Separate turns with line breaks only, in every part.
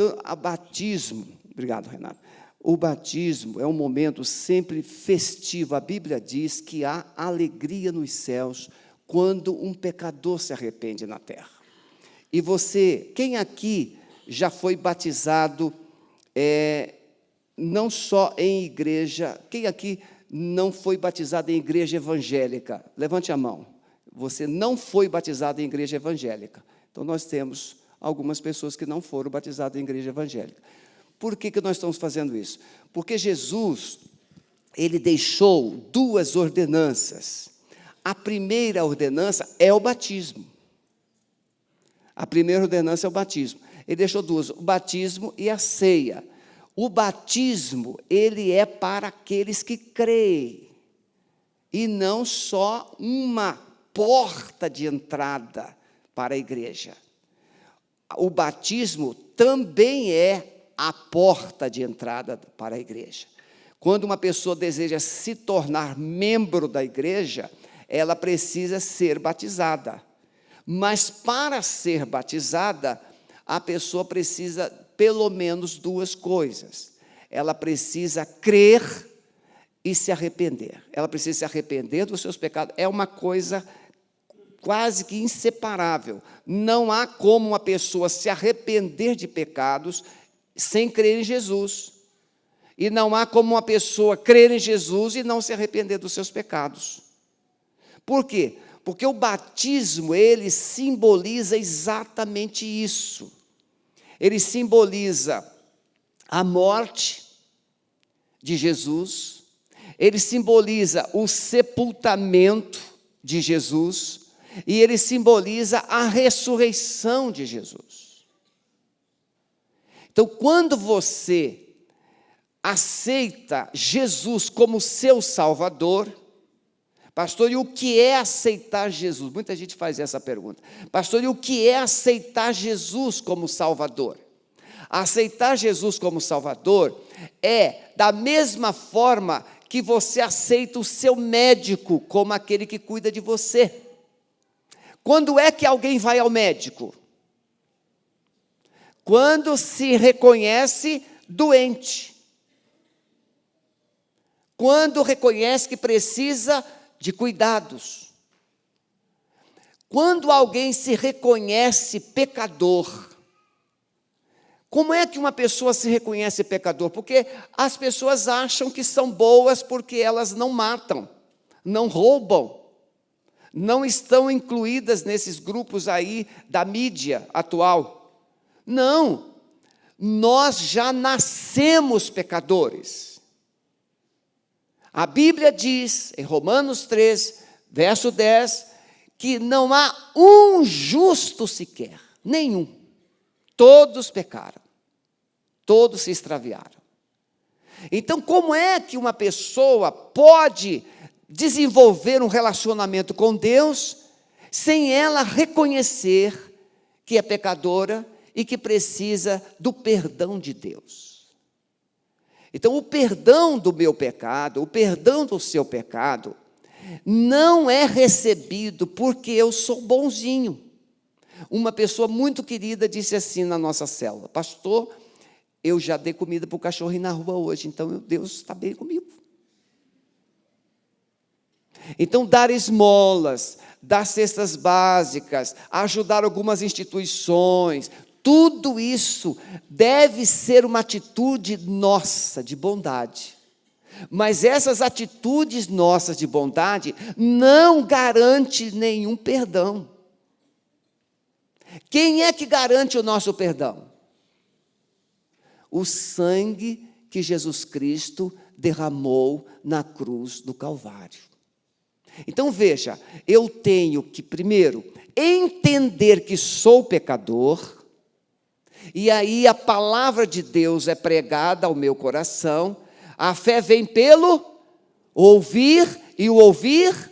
Então, o batismo, obrigado, Renato. O batismo é um momento sempre festivo. A Bíblia diz que há alegria nos céus quando um pecador se arrepende na terra. E você, quem aqui já foi batizado, não só em igreja, quem aqui não foi batizado em igreja evangélica? Levante a mão. Você não foi batizado em igreja evangélica. Então, nós temos algumas pessoas que não foram batizadas em igreja evangélica. Por que nós estamos fazendo isso? Porque Jesus, ele deixou 2 ordenanças. A primeira ordenança é o batismo. A primeira ordenança é o batismo. Ele deixou 2, o batismo e a ceia. O batismo, ele é para aqueles que creem, e não só uma porta de entrada para a igreja. O batismo também é a porta de entrada para a igreja. Quando uma pessoa deseja se tornar membro da igreja, ela precisa ser batizada. Mas para ser batizada, a pessoa precisa pelo menos 2 coisas. Ela precisa crer e se arrepender. Ela precisa se arrepender dos seus pecados. É uma coisa quase que inseparável. Não há como uma pessoa se arrepender de pecados sem crer em Jesus. E não há como uma pessoa crer em Jesus e não se arrepender dos seus pecados. Por quê? Porque o batismo, ele simboliza exatamente isso. Ele simboliza a morte de Jesus, ele simboliza o sepultamento de Jesus, e ele simboliza a ressurreição de Jesus. Então, quando você aceita Jesus como seu Salvador, pastor, e o que é aceitar Jesus? Muita gente faz essa pergunta. Pastor, e o que é aceitar Jesus como Salvador? Aceitar Jesus como Salvador é da mesma forma que você aceita o seu médico como aquele que cuida de você. Quando é que alguém vai ao médico? Quando se reconhece doente. Quando reconhece que precisa de cuidados. Quando alguém se reconhece pecador. Como é que uma pessoa se reconhece pecador? Porque as pessoas acham que são boas porque elas não matam, não roubam, não estão incluídas nesses grupos aí da mídia atual. Não, nós já nascemos pecadores. A Bíblia diz, em Romanos 3, verso 10, que não há um justo sequer, nenhum. Todos pecaram, todos se extraviaram. Então, como é que uma pessoa pode desenvolver um relacionamento com Deus sem ela reconhecer que é pecadora e que precisa do perdão de Deus? Então, o perdão do meu pecado, o perdão do seu pecado, não é recebido porque eu sou bonzinho. Uma pessoa muito querida disse assim na nossa célula: pastor, eu já dei comida para o cachorro na rua hoje, então Deus está bem comigo. Então, dar esmolas, dar cestas básicas, ajudar algumas instituições, tudo isso deve ser uma atitude nossa de bondade. Mas essas atitudes nossas de bondade não garantem nenhum perdão. Quem é que garante o nosso perdão? O sangue que Jesus Cristo derramou na cruz do Calvário. Então veja, eu tenho que primeiro entender que sou pecador, e aí a palavra de Deus é pregada ao meu coração. A fé vem pelo ouvir, e o ouvir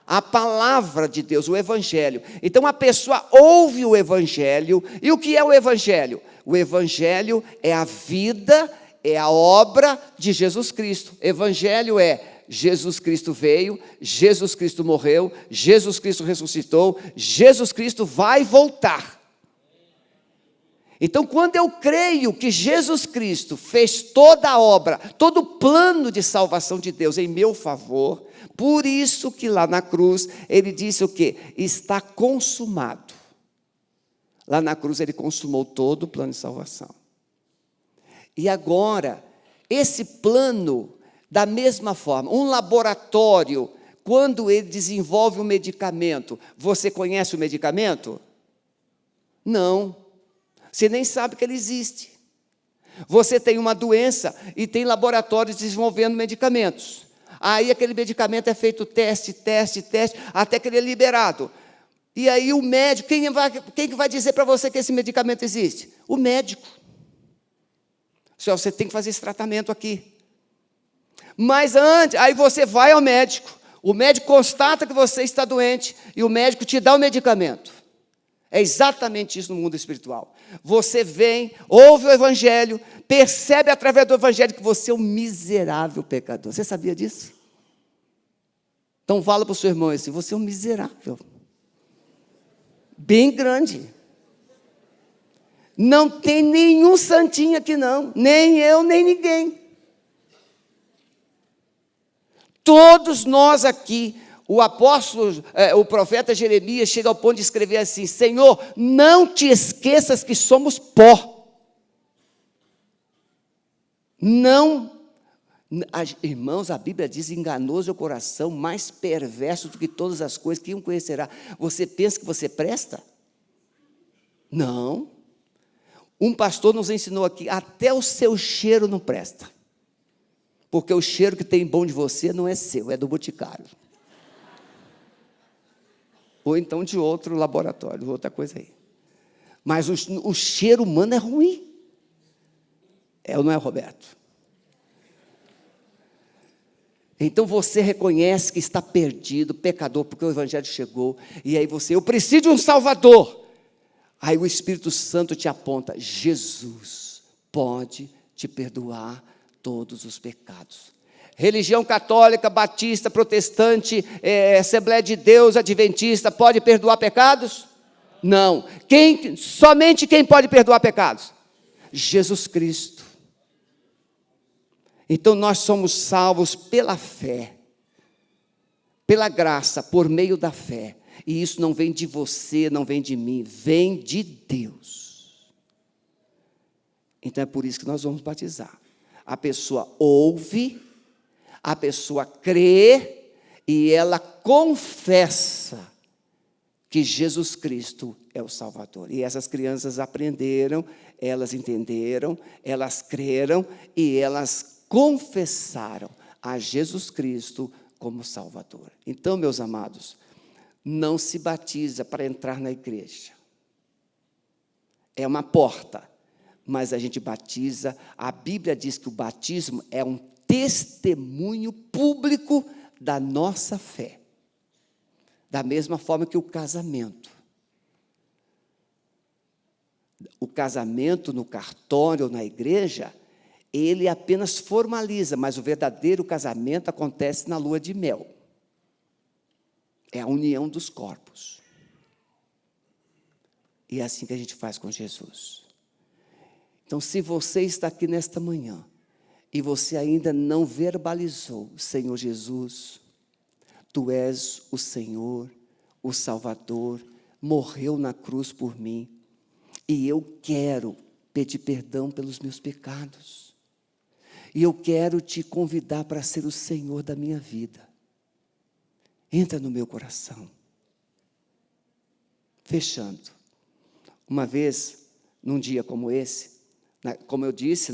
a palavra de Deus, o Evangelho. Então a pessoa ouve o Evangelho. E o que é o Evangelho? O Evangelho é a vida, é a obra de Jesus Cristo. Evangelho é: Jesus Cristo veio, Jesus Cristo morreu, Jesus Cristo ressuscitou, Jesus Cristo vai voltar. Então, quando eu creio que Jesus Cristo fez toda a obra, todo o plano de salvação de Deus em meu favor, por isso que lá na cruz, ele disse o quê? Está consumado. Lá na cruz ele consumou todo o plano de salvação. E agora, esse plano, da mesma forma, um laboratório, quando ele desenvolve um medicamento, você conhece o medicamento? Não. Você nem sabe que ele existe. Você tem uma doença e tem laboratórios desenvolvendo medicamentos. Aí aquele medicamento é feito teste, até que ele é liberado. E aí o médico, quem vai dizer para você que esse medicamento existe? O médico. Só você tem que fazer esse tratamento aqui. Mas antes, aí você vai ao médico, o médico constata que você está doente e o médico te dá o medicamento. É exatamente isso no mundo espiritual. Você vem, ouve o Evangelho, percebe através do Evangelho que você é um miserável pecador. Você sabia disso? Então fala para o seu irmão assim, você é um miserável. Bem grande. Não tem nenhum santinho aqui não, nem eu, nem ninguém. Todos nós aqui, o apóstolo, o profeta Jeremias chega ao ponto de escrever assim, Senhor, não te esqueças que somos pó. Não, irmãos, a Bíblia diz, enganoso é o coração, mais perverso do que todas as coisas, quem o conhecerá? Você pensa que você presta? Não. Um pastor nos ensinou aqui, até o seu cheiro não presta. Porque o cheiro que tem bom de você não é seu, é do boticário. Ou então de outro laboratório, outra coisa aí. Mas o cheiro humano é ruim. É ou não é, Roberto? Então você reconhece que está perdido, pecador, porque o Evangelho chegou, e aí eu preciso de um Salvador. Aí o Espírito Santo te aponta, Jesus pode te perdoar todos os pecados. Religião católica, batista, protestante, Assembleia de Deus, adventista, pode perdoar pecados? Não. Somente quem pode perdoar pecados? Jesus Cristo. Então nós somos salvos pela fé, pela graça, por meio da fé. E isso não vem de você, não vem de mim, vem de Deus. Então é por isso que nós vamos batizar. A pessoa ouve, a pessoa crê e ela confessa que Jesus Cristo é o Salvador. E essas crianças aprenderam, elas entenderam, elas creram e elas confessaram a Jesus Cristo como Salvador. Então, meus amados, não se batiza para entrar na igreja. É uma porta. Mas a gente batiza, a Bíblia diz que o batismo é um testemunho público da nossa fé. Da mesma forma que o casamento. O casamento no cartório ou na igreja, ele apenas formaliza, mas o verdadeiro casamento acontece na lua de mel. É a união dos corpos. E é assim que a gente faz com Jesus. Então, se você está aqui nesta manhã, e você ainda não verbalizou, Senhor Jesus, Tu és o Senhor, o Salvador, morreu na cruz por mim, e eu quero pedir perdão pelos meus pecados, e eu quero te convidar para ser o Senhor da minha vida. Entra no meu coração. Fechando. Uma vez, num dia como esse, como eu disse,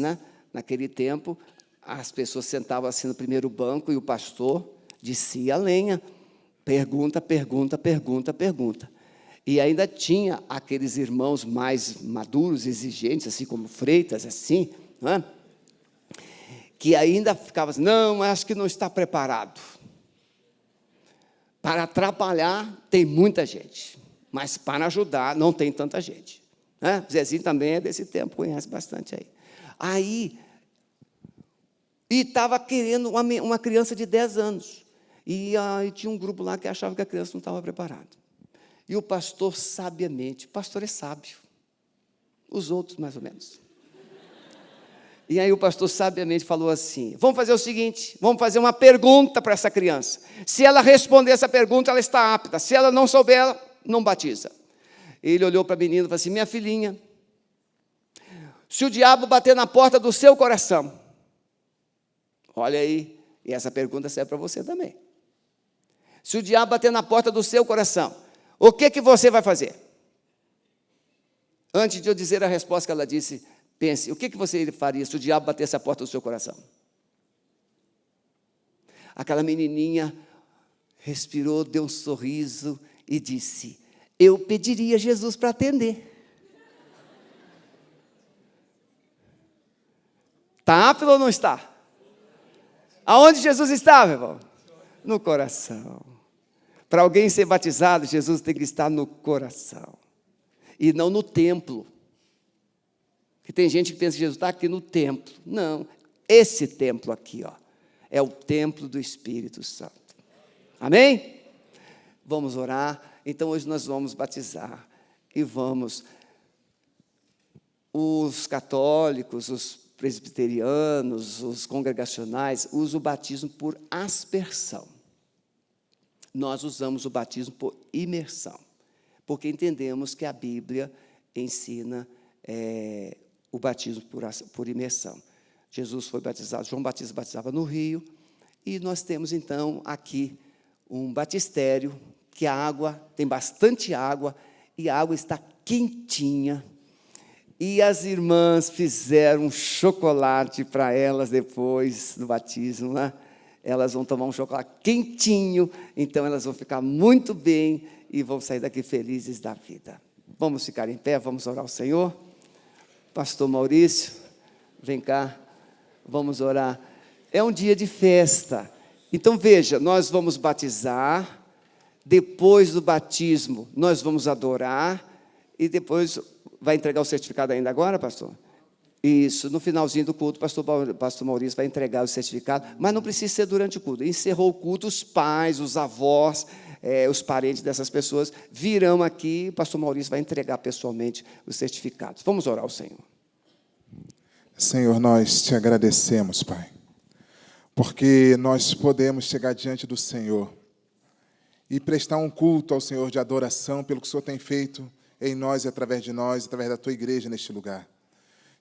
naquele tempo, as pessoas sentavam assim no primeiro banco e o pastor descia a lenha. Pergunta. E ainda tinha aqueles irmãos mais maduros, exigentes, assim como Freitas, assim, não é? Que ainda ficavam assim, não, acho que não está preparado. Para atrapalhar, tem muita gente, mas para ajudar, não tem tanta gente. Zezinho também é desse tempo, conhece bastante aí. E estava querendo uma criança de 10 anos. E aí tinha um grupo lá que achava que a criança não estava preparada. E o pastor, sabiamente, o pastor é sábio. Os outros, mais ou menos. E aí o pastor sabiamente falou assim, vamos fazer o seguinte, vamos fazer uma pergunta para essa criança. Se ela responder essa pergunta, ela está apta. Se ela não souber, ela não batiza. Ele olhou para a menina e falou assim, minha filhinha, se o diabo bater na porta do seu coração, olha aí, e essa pergunta serve para você também. Se o diabo bater na porta do seu coração, o que você vai fazer? Antes de eu dizer a resposta que ela disse, pense, o que você faria se o diabo batesse a porta do seu coração? Aquela menininha respirou, deu um sorriso e disse, eu pediria Jesus para atender. Está apto ou não está? Aonde Jesus está, meu irmão? No coração. Para alguém ser batizado, Jesus tem que estar no coração. E não no templo. Porque tem gente que pensa que Jesus está aqui no templo. Não, esse templo aqui, ó, é o templo do Espírito Santo. Amém? Vamos orar. Então hoje nós vamos batizar. E vamos. Os católicos, os presbiterianos, os congregacionais, usam o batismo por aspersão. Nós usamos o batismo por imersão. Porque entendemos que a Bíblia ensina o batismo por imersão. Jesus foi batizado, João Batista batizava no rio, e nós temos então aqui um batistério, que a água, tem bastante água, e a água está quentinha, e as irmãs fizeram um chocolate para elas depois do batismo, né? Elas vão tomar um chocolate quentinho, então elas vão ficar muito bem, e vão sair daqui felizes da vida. Vamos ficar em pé, vamos orar ao Senhor. Pastor Maurício, vem cá, vamos orar. É um dia de festa, então veja, nós vamos batizar, depois do batismo nós vamos adorar, e depois vai entregar o certificado ainda agora, pastor? Isso, no finalzinho do culto, pastor Maurício vai entregar o certificado, mas não precisa ser durante o culto. Encerrou o culto, os pais, os avós, os parentes dessas pessoas virão aqui, o pastor Maurício vai entregar pessoalmente os certificados. Vamos orar ao Senhor.
Senhor, nós te agradecemos, Pai, porque nós podemos chegar diante do Senhor e prestar um culto ao Senhor de adoração pelo que o Senhor tem feito em nós e através de nós, através da Tua igreja neste lugar.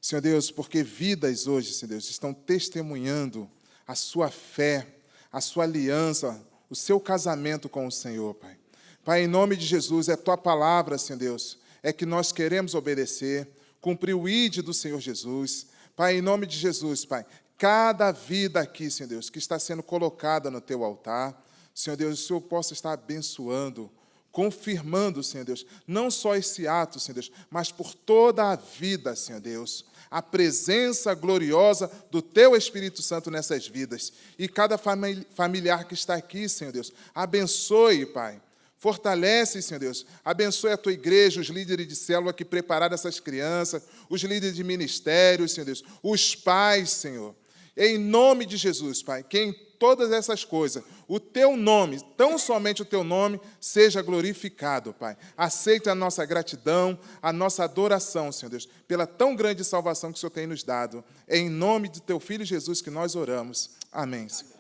Senhor Deus, porque vidas hoje, Senhor Deus, estão testemunhando a sua fé, a sua aliança, o seu casamento com o Senhor, Pai. Pai, em nome de Jesus, é a Tua palavra, Senhor Deus, é que nós queremos obedecer, cumprir o ID do Senhor Jesus. Pai, em nome de Jesus, Pai, cada vida aqui, Senhor Deus, que está sendo colocada no Teu altar, Senhor Deus, o Senhor possa estar abençoando, confirmando, Senhor Deus, não só esse ato, Senhor Deus, mas por toda a vida, Senhor Deus, a presença gloriosa do Teu Espírito Santo nessas vidas. E cada familiar que está aqui, Senhor Deus, abençoe, Pai, fortalece, Senhor Deus, abençoe a Tua igreja, os líderes de célula que prepararam essas crianças, os líderes de ministério, Senhor Deus, os pais, Senhor. Em nome de Jesus, Pai, que em todas essas coisas, o Teu nome, tão somente o Teu nome, seja glorificado, Pai. Aceita a nossa gratidão, a nossa adoração, Senhor Deus, pela tão grande salvação que o Senhor tem nos dado. É em nome de Teu Filho Jesus que nós oramos. Amém, Senhor.